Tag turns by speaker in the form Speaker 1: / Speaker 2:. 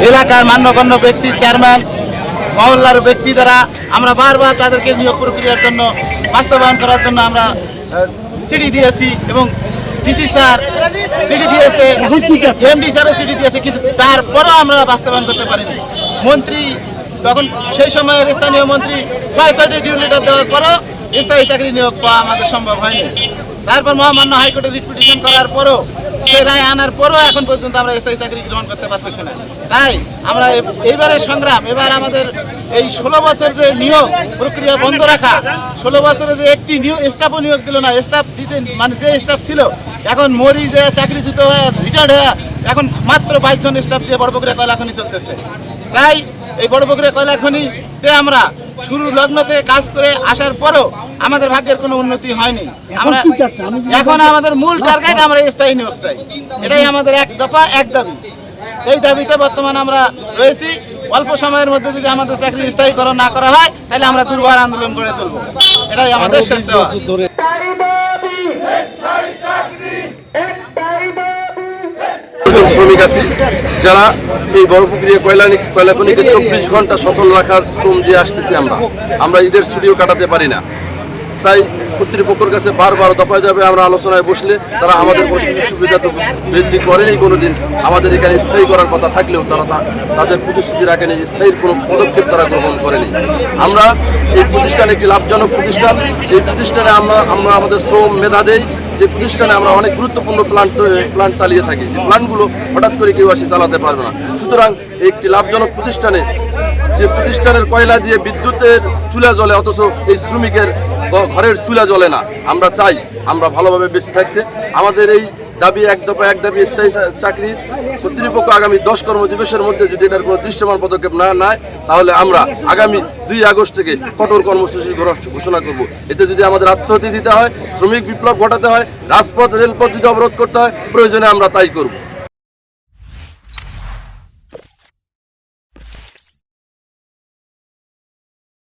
Speaker 1: এলাকার মান্যগণ্য ব্যক্তি, চেয়ারম্যান, মহল্লার ব্যক্তি দ্বারা আমরা বারবার তাদেরকে নিয়োগ প্রক্রিয়ার জন্য বাস্তবায়ন করার জন্য আমরা চিঠি দিয়েছি এবং ডিসি স্যার চিঠি দিয়েছে, এমডি স্যারও চিঠি দিয়েছে, কিন্তু তারপরও আমরা বাস্তবায়ন করতে পারিনি। মন্ত্রী তখন সেই সময়ের স্থানীয় মন্ত্রী ৬টি ডিউ লিটার দেওয়ার পরও স্থায়ী চাকরি নিয়োগ পাওয়া আমাদের সম্ভব হয়নি। তারপর মহামান্য হাইকোর্টে রিট পিটিশন করার পরও, সে রায় আনার পরও এখন পর্যন্ত আমরা স্থায়ী চাকরি গ্রহণ করতে পারতেছি না। তাই আমরা এইবারের সংগ্রাম, এবার আমাদের এই ১৬ বছর যে নিয়োগ প্রক্রিয়া বন্ধ রাখা, ১৬ বছরে যে একটি স্টাফও নিয়োগ দিল না, স্টাফ দিতে মানে যে স্টাফ ছিল এখন মরি যে চাকরিচ্যুত হয়ে রিটায়ার্ড হয়ে এখন মাত্র ২২ জন স্টাফ দিয়ে বড়পুকুরিয়া কয়লা খনি চলতেছে। তাই এই বড়পুকুরিয়া কয়লা খনিতে আমরা শুরু লগ্ন থেকে কাজ করে আসার পরও আমাদের ভাগ্যের কোনো উন্নতি হয়নি। আমরা এখন আমাদের মূল টার্গেট আমরা স্থায়ী নিয়োগ চাই, এটাই আমাদের এক দফা এক দাবি। এই দাবিতে বর্তমানে আমরা রয়েছি। অল্প সময়ের মধ্যে যদি আমাদের চাকরি স্থায়ীকরণ না করা হয় তাহলে আমরা দুর্বার আন্দোলন করে তুলব, এটাই আমাদের শেষ চাওয়া।
Speaker 2: শ্রমিক আছি যারা এই বড়পুকুরিয়া কয়লা খনিকে ২৪ ঘন্টা সচল রাখার শ্রম দিয়ে আসতেছি। আমরা ঈদের ছুটিও কাটাতে পারি না। তাই কর্তৃপক্ষের কাছে বারবার দফায় যাবে আমরা আলোচনায় বসলে তারা আমাদের সুযোগ সুবিধা তো বৃদ্ধি করেনি কোনোদিন। আমাদের এখানে স্থায়ী করার কথা থাকলেও তারা তাদের প্রতিশ্রুতি রাখেনি, স্থায়ীর কোনো পদক্ষেপ তারা গ্রহণ করেনি। আমরা এই প্রতিষ্ঠান একটি লাভজনক প্রতিষ্ঠান। এই প্রতিষ্ঠানে আমরা আমাদের শ্রম মেধা দেই। যে প্রতিষ্ঠানে আমরা অনেক গুরুত্বপূর্ণ প্ল্যান্ট চালিয়ে থাকি, যে প্ল্যান্টগুলো হঠাৎ করে কেউ আসি চালাতে পারবে না। সুতরাং একটি লাভজনক প্রতিষ্ঠানে, যে প্রতিষ্ঠানের কয়লা দিয়ে বিদ্যুতের চুলা জ্বলে অথচ এই শ্রমিকের ঘরের চুলা জ্বলে না, আমরা চাই আমরা ভালোভাবে বেঁচে থাকতে। আমাদের এই দাবি এক দফা এক দাবি স্থায়ী চাকরি। কর্তৃপক্ষ আগামী ১০ কর্মদিবসের মধ্যে যদি এটার কোনো দৃশ্যমান পদক্ষেপ না নেয় তাহলে আমরা আগামী ২ আগস্ট থেকে কঠোর কর্মসূচি ঘোষণা করব। এতে যদি আমাদের আত্মহত্যা দিতে হয়, শ্রমিক বিপ্লব ঘটাতে হয়, রাজপথ রেলপথ যদি অবরোধ করতে হয়, প্রয়োজনে আমরা তাই করব।